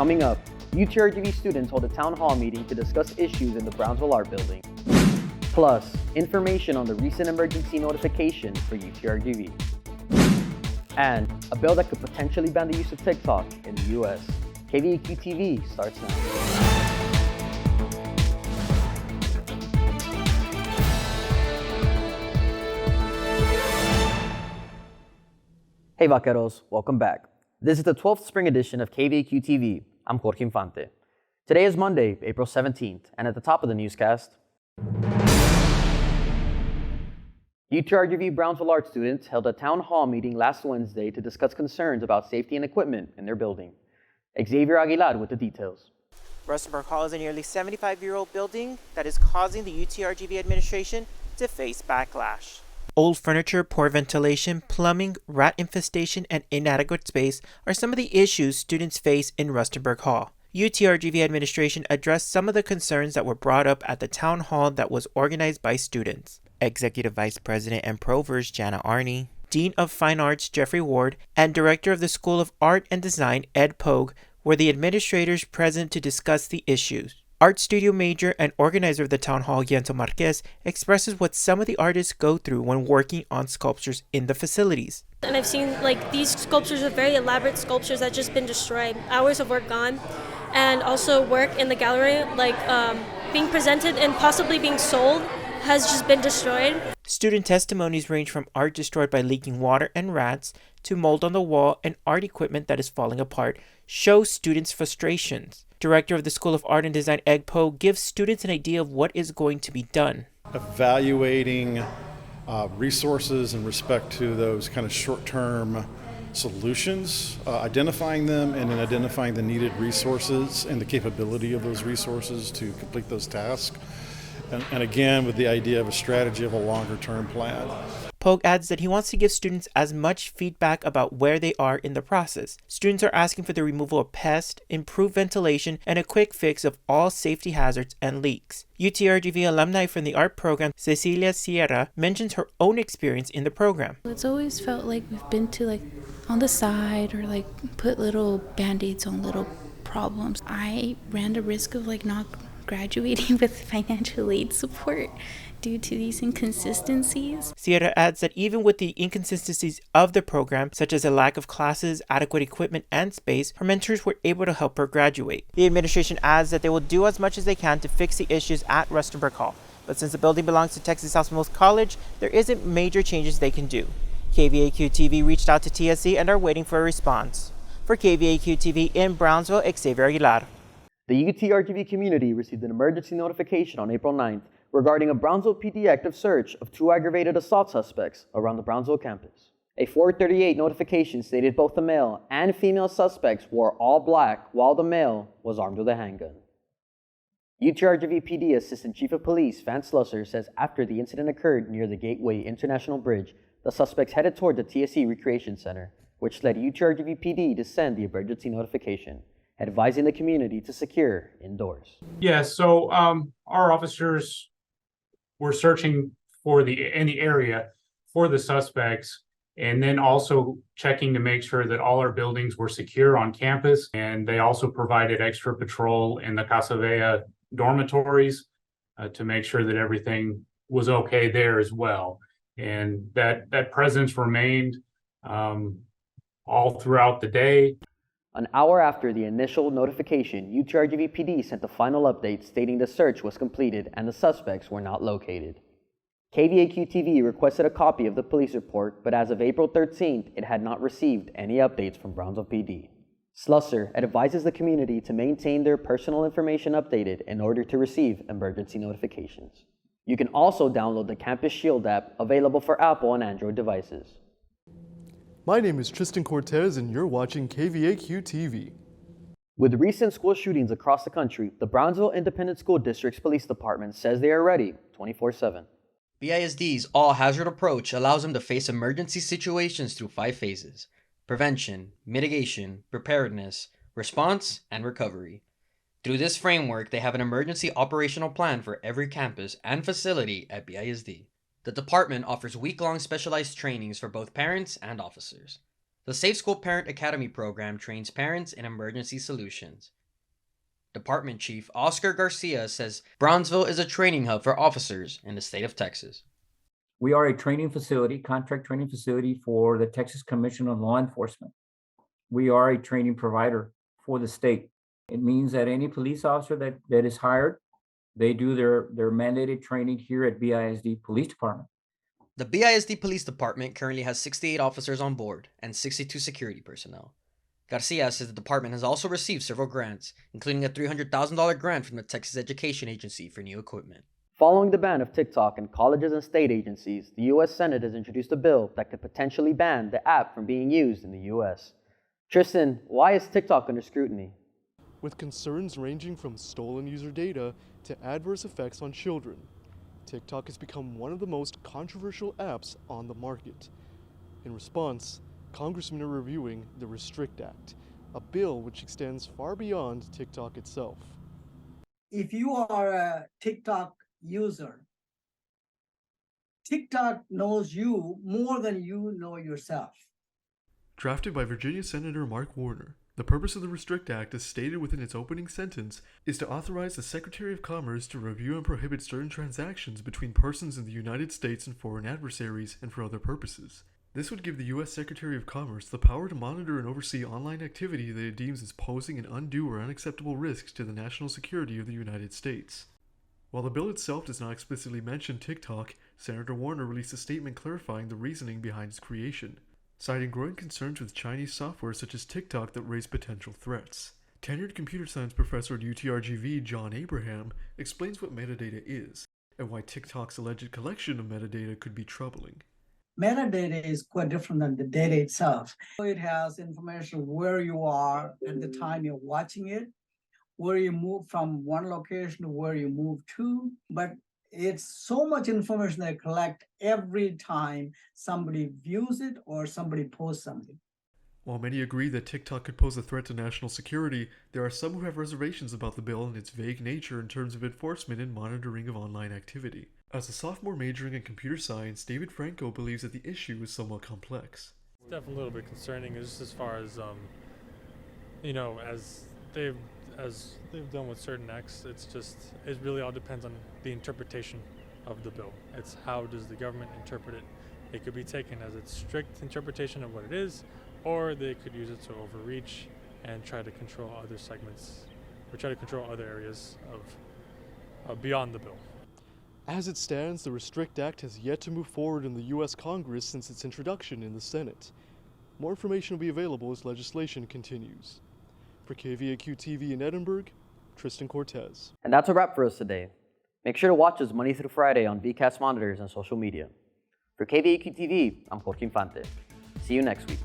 Coming up, UTRGV students hold a town hall meeting to discuss issues in the Brownsville Art Building. Plus, information on the recent emergency notification for UTRGV. And a bill that could potentially ban the use of TikTok in the US. KVAQ TV starts now. Hey vaqueros, welcome back. This is the 12th spring edition of KVAQ TV. I'm Jorge Infante. Today is Monday, April 17th, and at the top of the newscast, UTRGV Brownsville art students held a town hall meeting last Wednesday to discuss concerns about safety and equipment in their building. Xavier Aguilar with the details. Rustenburg Hall is a nearly 75-year-old building that is causing the UTRGV administration to face backlash. Old furniture, poor ventilation, plumbing, rat infestation, and inadequate space are some of the issues students face in Rustenburg Hall. UTRGV administration addressed some of the concerns that were brought up at the town hall that was organized by students. Executive Vice President and Provost Jana Arney, Dean of Fine Arts Jeffrey Ward, and Director of the School of Art and Design Ed Pogue were the administrators present to discuss the issues. Art studio major and organizer of the town hall, Yento Marquez, expresses what some of the artists go through when working on sculptures in the facilities. And I've seen these sculptures are very elaborate sculptures that just been destroyed, hours of work gone, and also work in the gallery, being presented and possibly being sold, has just been destroyed. Student testimonies range from art destroyed by leaking water and rats to mold on the wall and art equipment that is falling apart show students' frustrations. Director of the School of Art and Design, Ed Pogue, gives students an idea of what is going to be done. Evaluating resources in respect to those kind of short-term solutions, identifying them and then identifying the needed resources and the capability of those resources to complete those tasks. And again, with the idea of a strategy of a longer-term plan. Pogue adds that he wants to give students as much feedback about where they are in the process. Students are asking for the removal of pests, improved ventilation, and a quick fix of all safety hazards and leaks. UTRGV alumni from the art program, Cecilia Sierra, mentions her own experience in the program. It's always felt like we've been to on the side or put little band-aids on little problems. I ran the risk of not graduating with financial aid support due to these inconsistencies. Sierra adds that even with the inconsistencies of the program, such as a lack of classes, adequate equipment, and space, her mentors were able to help her graduate. The administration adds that they will do as much as they can to fix the issues at Rustenburg Hall, but since the building belongs to Texas Southmost College, there isn't major changes they can do. KVAQ TV reached out to TSC and are waiting for a response. For KVAQ TV in Brownsville, Xavier Aguilar. The UTRGV community received an emergency notification on April 9th regarding a Brownsville PD active search of 2 aggravated assault suspects around the Brownsville campus. A 438 notification stated both the male and female suspects wore all black while the male was armed with a handgun. UTRGV PD Assistant Chief of Police Vance Slusser says after the incident occurred near the Gateway International Bridge, the suspects headed toward the TSC Recreation Center, which led UTRGV PD to send the emergency notification, advising the community to secure indoors. Yeah, so our officers were searching in the area for the suspects, and then also checking to make sure that all our buildings were secure on campus. And they also provided extra patrol in the Casa Vea dormitories to make sure that everything was okay there as well. And that presence remained all throughout the day. An hour after the initial notification, UTRGV PD sent the final update stating the search was completed and the suspects were not located. KVAQ TV requested a copy of the police report, but as of April 13th, it had not received any updates from Brownsville PD. Slusser advises the community to maintain their personal information updated in order to receive emergency notifications. You can also download the Campus Shield app available for Apple and Android devices. My name is Tristan Cortez and you're watching KVAQ TV. With recent school shootings across the country, the Brownsville Independent School District's police department says they are ready 24/7. BISD's all-hazard approach allows them to face emergency situations through 5 phases: prevention, mitigation, preparedness, response, and recovery. Through this framework, they have an emergency operational plan for every campus and facility at BISD. The department offers week-long specialized trainings for both parents and officers. The Safe School Parent Academy program trains parents in emergency solutions. Department Chief Oscar Garcia says Brownsville is a training hub for officers in the state of Texas. We are a training facility, contract training facility for the Texas Commission on Law Enforcement. We are a training provider for the state. It means that any police officer that is hired, they do their mandated training here at BISD Police Department. The BISD Police Department currently has 68 officers on board and 62 security personnel. Garcia says the department has also received several grants, including a $300,000 grant from the Texas Education Agency for new equipment. Following the ban of TikTok in colleges and state agencies, the U.S. Senate has introduced a bill that could potentially ban the app from being used in the U.S. Tristan, why is TikTok under scrutiny? With concerns ranging from stolen user data to adverse effects on children, TikTok has become one of the most controversial apps on the market. In response, Congressmen are reviewing the Restrict Act, a bill which extends far beyond TikTok itself. If you are a TikTok user, TikTok knows you more than you know yourself. Drafted by Virginia Senator Mark Warner, the purpose of the Restrict Act, as stated within its opening sentence, is to authorize the Secretary of Commerce to review and prohibit certain transactions between persons in the United States and foreign adversaries and for other purposes. This would give the U.S. Secretary of Commerce the power to monitor and oversee online activity that it deems as posing an undue or unacceptable risks to the national security of the United States. While the bill itself does not explicitly mention TikTok, Senator Warner released a statement clarifying the reasoning behind its creation, citing growing concerns with Chinese software such as TikTok that raise potential threats. Tenured computer science professor at UTRGV John Abraham explains what metadata is, and why TikTok's alleged collection of metadata could be troubling. Metadata is quite different than the data itself. It has information where you are at the time you're watching it, where you move from one location to where you move to, but it's so much information they collect every time somebody views it or somebody posts something. While many agree that TikTok could pose a threat to national security, there are some who have reservations about the bill and its vague nature in terms of enforcement and monitoring of online activity. As a sophomore majoring in computer science, David Franco believes that the issue is somewhat complex. It's definitely a little bit concerning, just as far as, as they've done with certain acts. It really all depends on the interpretation of the bill. It's how does the government interpret it. It could be taken as a strict interpretation of what it is, or they could use it to overreach and try to control other segments, or try to control other areas of beyond the bill. As it stands, the Restrict Act has yet to move forward in the U.S. Congress since its introduction in the Senate. More information will be available as legislation continues. For KVAQ TV in Edinburgh, Tristan Cortez. And that's a wrap for us today. Make sure to watch us Monday through Friday on VCast monitors and social media. For KVAQ TV, I'm Coach Infante. See you next week.